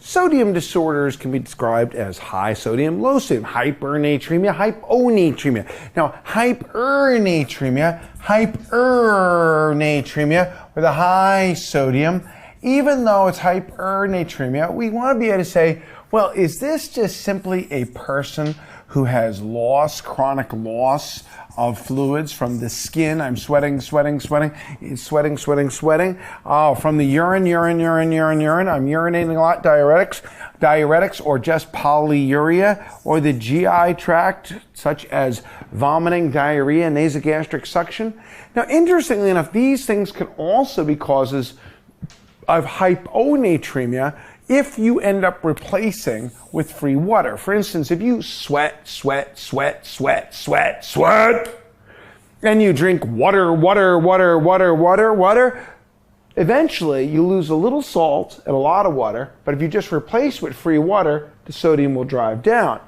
Sodium disorders can be described as high sodium, low sodium, hypernatremia, hyponatremia. Now, hypernatremia with a high sodium, even though it's hypernatremia, we want to be able to say, well, is this just simply a person who has chronic loss of fluids from the skin? I'm sweating. Oh, from the urine. I'm urinating a lot, diuretics, or just polyuria, or the GI tract, such as vomiting, diarrhea, nasogastric suction. Now, interestingly enough, these things can also be causes of hyponatremia if you end up replacing with free water. For instance, if you sweat, and you drink water, eventually you lose a little salt and a lot of water, but if you just replace with free water, the sodium will drive down.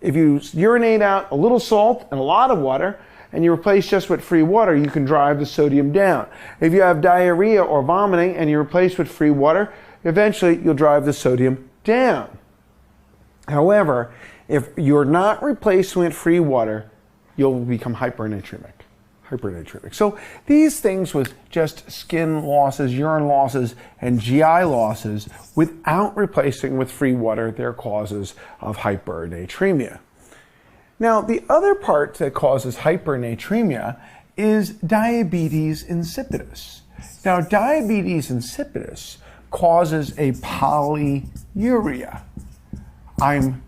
If you urinate out a little salt and a lot of water, and you replace just with free water, you can drive the sodium down. If you have diarrhea or vomiting and you replace with free water, eventually you'll drive the sodium down. However, if you're not replacing with free water, you'll become hypernatremic. So these things with just skin losses, urine losses, and GI losses without replacing with free water, they're causes of hypernatremia. Now, the other part that causes hypernatremia is diabetes insipidus. Now, diabetes insipidus causes a polyuria. I'm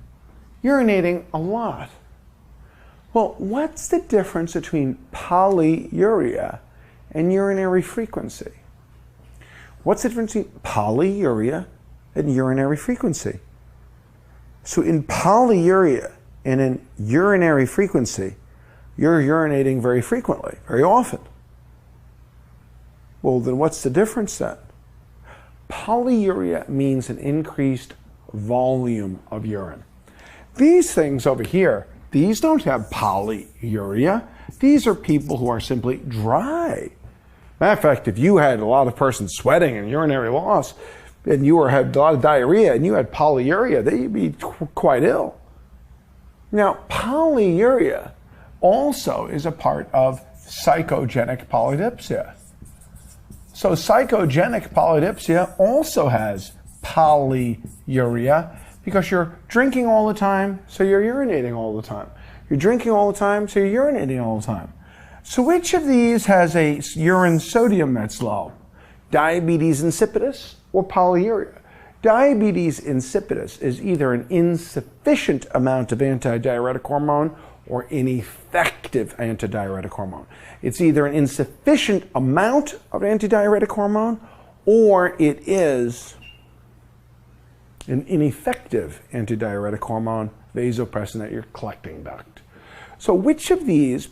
urinating a lot. Well, what's the difference between polyuria and urinary frequency? What's the difference between polyuria and urinary frequency? So in polyuria and in urinary frequency, you're urinating very frequently, very often. Well, then what's the difference then? Polyuria means an increased volume of urine. These things over here, these don't have polyuria. These are people who are simply dry. Matter of fact, if you had a lot of persons sweating and urinary loss, and you had a lot of diarrhea and you had polyuria, they'd be quite ill. Now, polyuria also is a part of psychogenic polydipsia. So psychogenic polydipsia also has polyuria because you're drinking all the time, so you're urinating all the time. You're drinking all the time, so you're urinating all the time. So which of these has a urine sodium that's low? Diabetes insipidus or polyuria? Diabetes insipidus is either an insufficient amount of antidiuretic hormone or ineffective antidiuretic hormone. It's either an insufficient amount of antidiuretic hormone or it is an ineffective antidiuretic hormone, vasopressin, at your collecting duct. So which of these,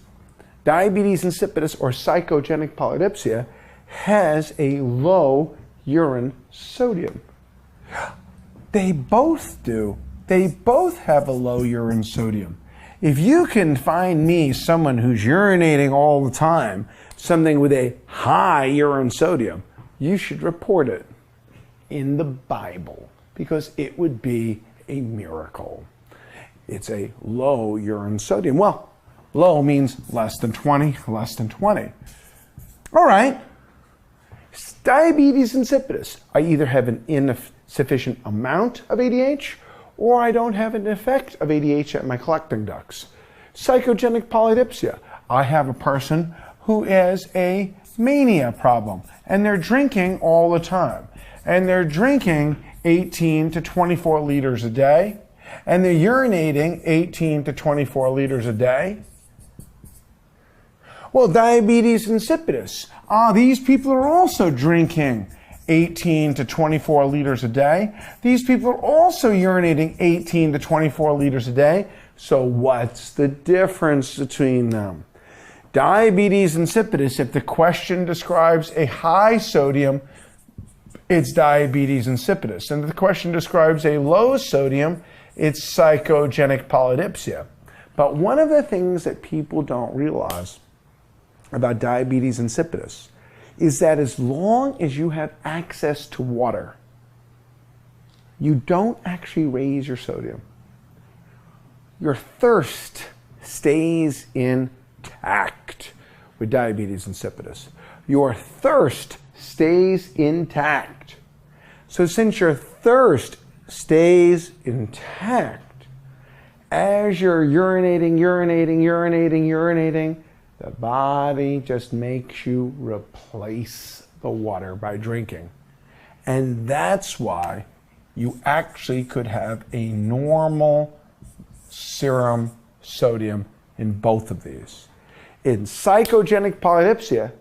diabetes insipidus or psychogenic polydipsia, has a low urine sodium? They both do. They both have a low urine sodium. If you can find me someone who's urinating all the time, something with a high urine sodium, you should report it in the Bible because it would be a miracle. It's a low urine sodium. Well, low means less than 20, less than 20. All right. Diabetes insipidus. I either have an insufficient amount of ADH or I don't have an effect of ADH at my collecting ducts. Psychogenic polydipsia. I have a person who has a mania problem and they're drinking all the time. And they're drinking 18 to 24 liters a day and they're urinating 18 to 24 liters a day. Well, diabetes insipidus. These people are also drinking 18 to 24 liters a day. These people are also urinating 18 to 24 liters a day. So what's the difference between them? Diabetes insipidus, if the question describes a high sodium, it's diabetes insipidus. And if the question describes a low sodium, it's psychogenic polydipsia. But one of the things that people don't realize about diabetes insipidus is that as long as you have access to water, you don't actually raise your sodium. Your thirst stays intact with diabetes insipidus. Your thirst stays intact. So since your thirst stays intact, as you're urinating, the body just makes you replace the water by drinking. And that's why you actually could have a normal serum sodium in both of these. In psychogenic polydipsia,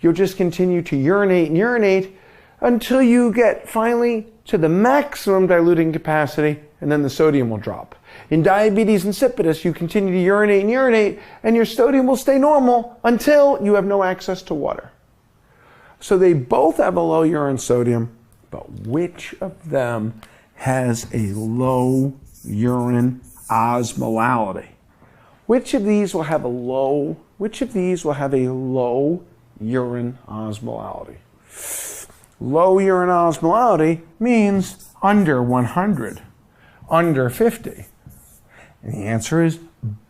you'll just continue to urinate until you get finally to the maximum diluting capacity, and then the sodium will drop. In diabetes insipidus, you continue to urinate, and your sodium will stay normal until you have no access to water. So they both have a low urine sodium, but which of them has a low urine osmolality? Which of these will have a low urine osmolality? Low urine osmolality means under 100, under 50. And the answer is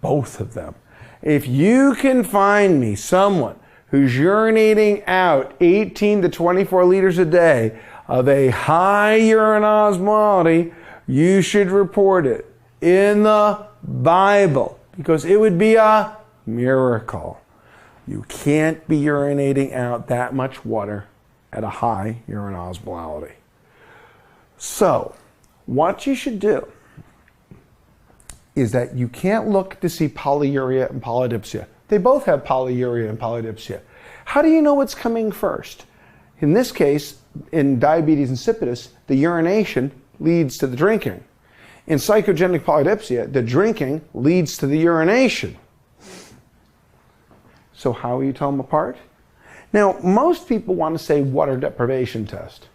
both of them. If you can find me someone who's urinating out 18 to 24 liters a day of a high urine osmolality, you should report it in the Bible, because it would be a miracle. You can't be urinating out that much water at a high urine osmolality. So, what you should do is that you can't look to see polyuria and polydipsia. They both have polyuria and polydipsia. How do you know what's coming first? In this case, in diabetes insipidus, the urination leads to the drinking. In psychogenic polydipsia, the drinking leads to the urination. So how will you tell them apart? Now, most people want to say water deprivation test.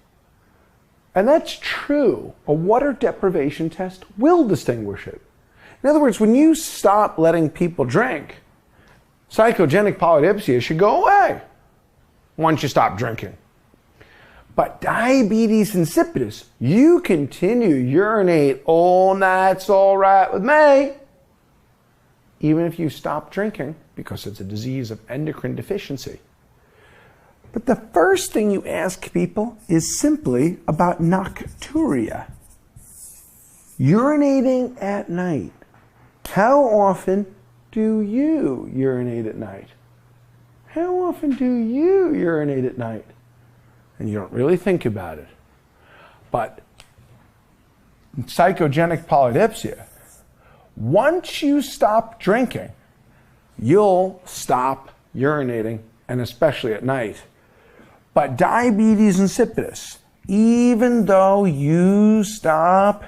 And that's true. A water deprivation test will distinguish it. In other words, when you stop letting people drink, psychogenic polydipsia should go away once you stop drinking. But diabetes insipidus, you continue to urinate, oh, that's all right with me, even if you stop drinking, because it's a disease of endocrine deficiency. But the first thing you ask people is simply about nocturia. Urinating at night. How often do you urinate at night? How often do you urinate at night? And you don't really think about it. But in psychogenic polydipsia, once you stop drinking, you'll stop urinating, and especially at night. But diabetes insipidus, even though you stop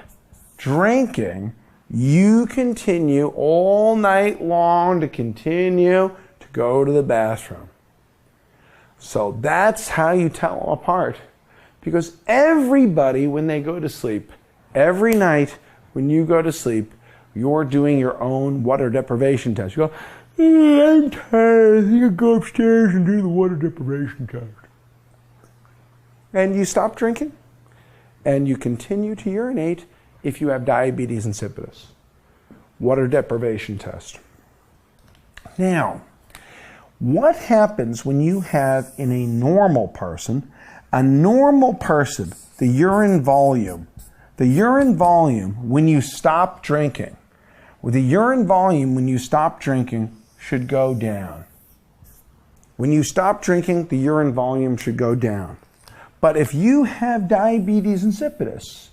drinking, you continue all night long to continue to go to the bathroom. So that's how you tell them apart. Because everybody, when they go to sleep, every night when you go to sleep, you're doing your own water deprivation test. You go, I'm tired, I think I'll go upstairs and do the water deprivation test. And you stop drinking, and you continue to urinate if you have diabetes insipidus. Water deprivation test. Now, what happens when you have in a normal person, the urine volume when you stop drinking, the urine volume when you stop drinking should go down. When you stop drinking, the urine volume should go down. But if you have diabetes insipidus,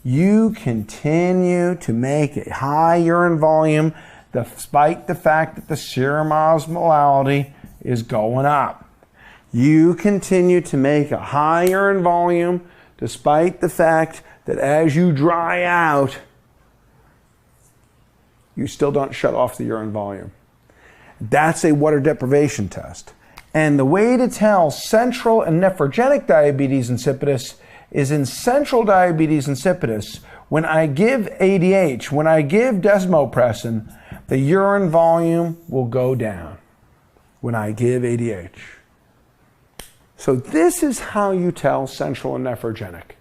you continue to make a high urine volume despite the fact that the serum osmolality is going up. You continue to make a high urine volume despite the fact that as you dry out, you still don't shut off the urine volume. That's a water deprivation test. And the way to tell central and nephrogenic diabetes insipidus is in central diabetes insipidus, when I give ADH, when I give desmopressin, the urine volume will go down when I give ADH. So this is how you tell central and nephrogenic.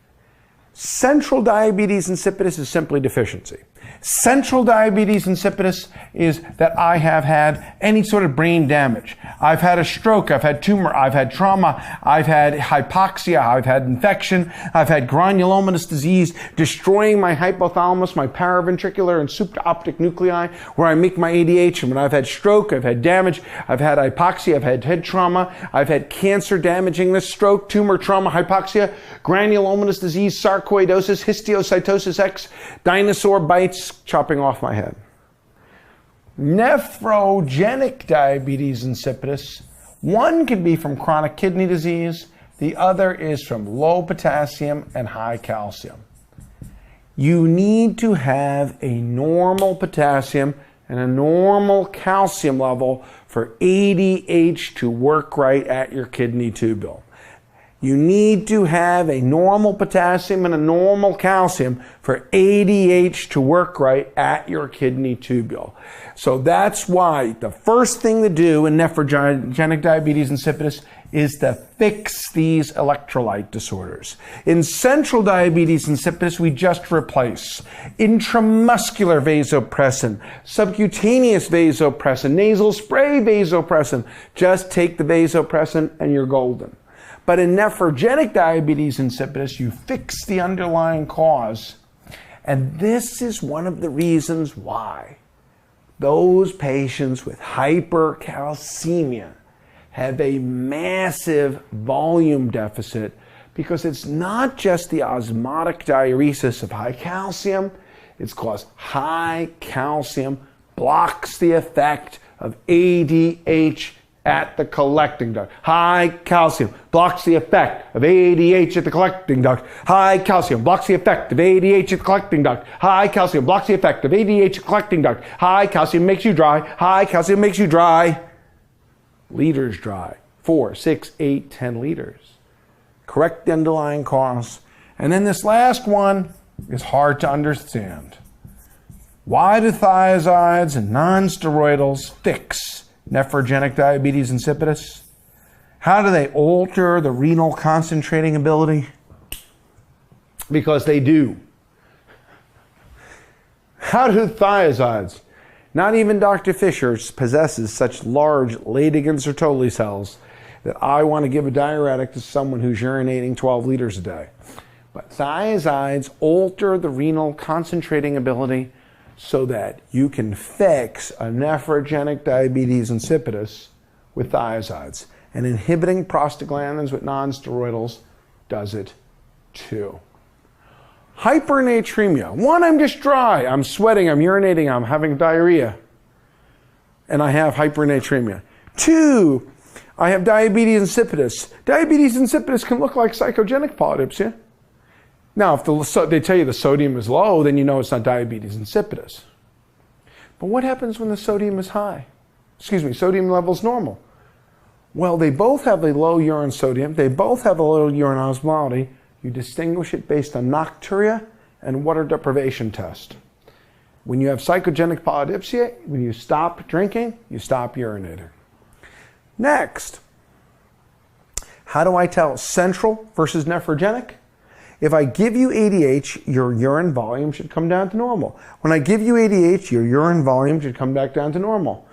Central diabetes insipidus is simply deficiency. Central diabetes insipidus is that I have had any sort of brain damage. I've had a stroke, I've had tumor, I've had trauma, I've had hypoxia, I've had infection, I've had granulomatous disease destroying my hypothalamus, my paraventricular and supraoptic nuclei where I make my ADH. And when I've had stroke, I've had damage, I've had hypoxia, I've had head trauma, I've had cancer damaging this stroke, tumor, trauma, hypoxia, granulomatous disease, sarcoidosis, histiocytosis X, dinosaur bites, chopping off my head. Nephrogenic diabetes insipidus, one can be from chronic kidney disease, the other is from low potassium and high calcium. You need to have a normal potassium and a normal calcium level for ADH to work right at your kidney tubule. You need to have a normal potassium and a normal calcium for ADH to work right at your kidney tubule. So that's why the first thing to do in nephrogenic diabetes insipidus is to fix these electrolyte disorders. In central diabetes insipidus, we just replace intramuscular vasopressin, subcutaneous vasopressin, nasal spray vasopressin. Just take the vasopressin and you're golden. But in nephrogenic diabetes insipidus, you fix the underlying cause. And this is one of the reasons why those patients with hypercalcemia have a massive volume deficit, because it's not just the osmotic diuresis of high calcium, it's because high calcium blocks the effect of ADH at the collecting duct. High calcium blocks the effect of ADH at the collecting duct. High calcium blocks the effect of ADH at the collecting duct. High calcium blocks the effect of ADH at the collecting duct. High calcium makes you dry. High calcium makes you dry. Liters dry. 4, 6, 8, 10 liters. Correct the underlying cause. And then this last one is hard to understand. Why do thiazides and non-steroidals fix nephrogenic diabetes insipidus? How do they alter the renal concentrating ability? Because they do. How do thiazides? Not even Dr. Fisher possesses such large Leydig and Sertoli cells that I want to give a diuretic to someone who's urinating 12 liters a day. But thiazides alter the renal concentrating ability so that you can fix a nephrogenic diabetes insipidus with thiazides. And inhibiting prostaglandins with non-steroidals does it too. Hypernatremia. 1, I'm just dry. I'm sweating, I'm urinating, I'm having diarrhea. And I have hypernatremia. 2, I have diabetes insipidus. Diabetes insipidus can look like psychogenic polydipsia. Now, if they tell you the sodium is low, then you know it's not diabetes insipidus. But what happens when the sodium is high? Sodium level's normal. Well, they both have a low urine sodium. They both have a low urine osmolality. You distinguish it based on nocturia and water deprivation test. When you have psychogenic polydipsia, when you stop drinking, you stop urinating. Next, how do I tell central versus nephrogenic? If I give you ADH, your urine volume should come down to normal. When I give you ADH, your urine volume should come back down to normal.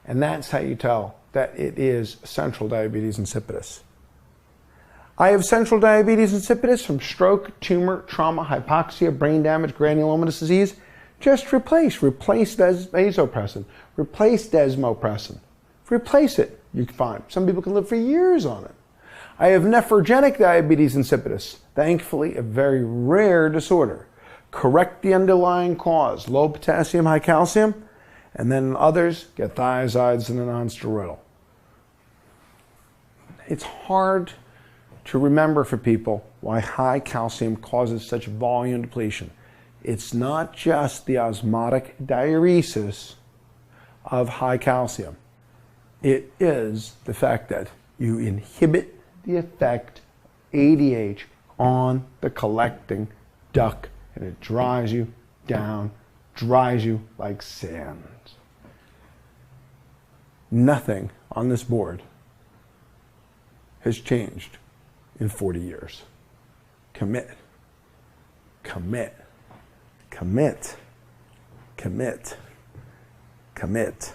And that's how you tell that it is central diabetes insipidus. I have central diabetes insipidus from stroke, tumor, trauma, hypoxia, brain damage, granulomatous disease. Just replace vasopressin, replace desmopressin. Replace it, you can find. Some people can live for years on it. I have nephrogenic diabetes insipidus, thankfully a very rare disorder. Correct the underlying cause, low potassium, high calcium, and then others get thiazides and a non-steroidal. It's hard to remember for people why high calcium causes such volume depletion. It's not just the osmotic diuresis of high calcium. It is the fact that you inhibit the effect ADH on the collecting duct, and it dries you down, dries you like sand. Nothing on this board has changed in 40 years. Commit. Commit. Commit. Commit. Commit.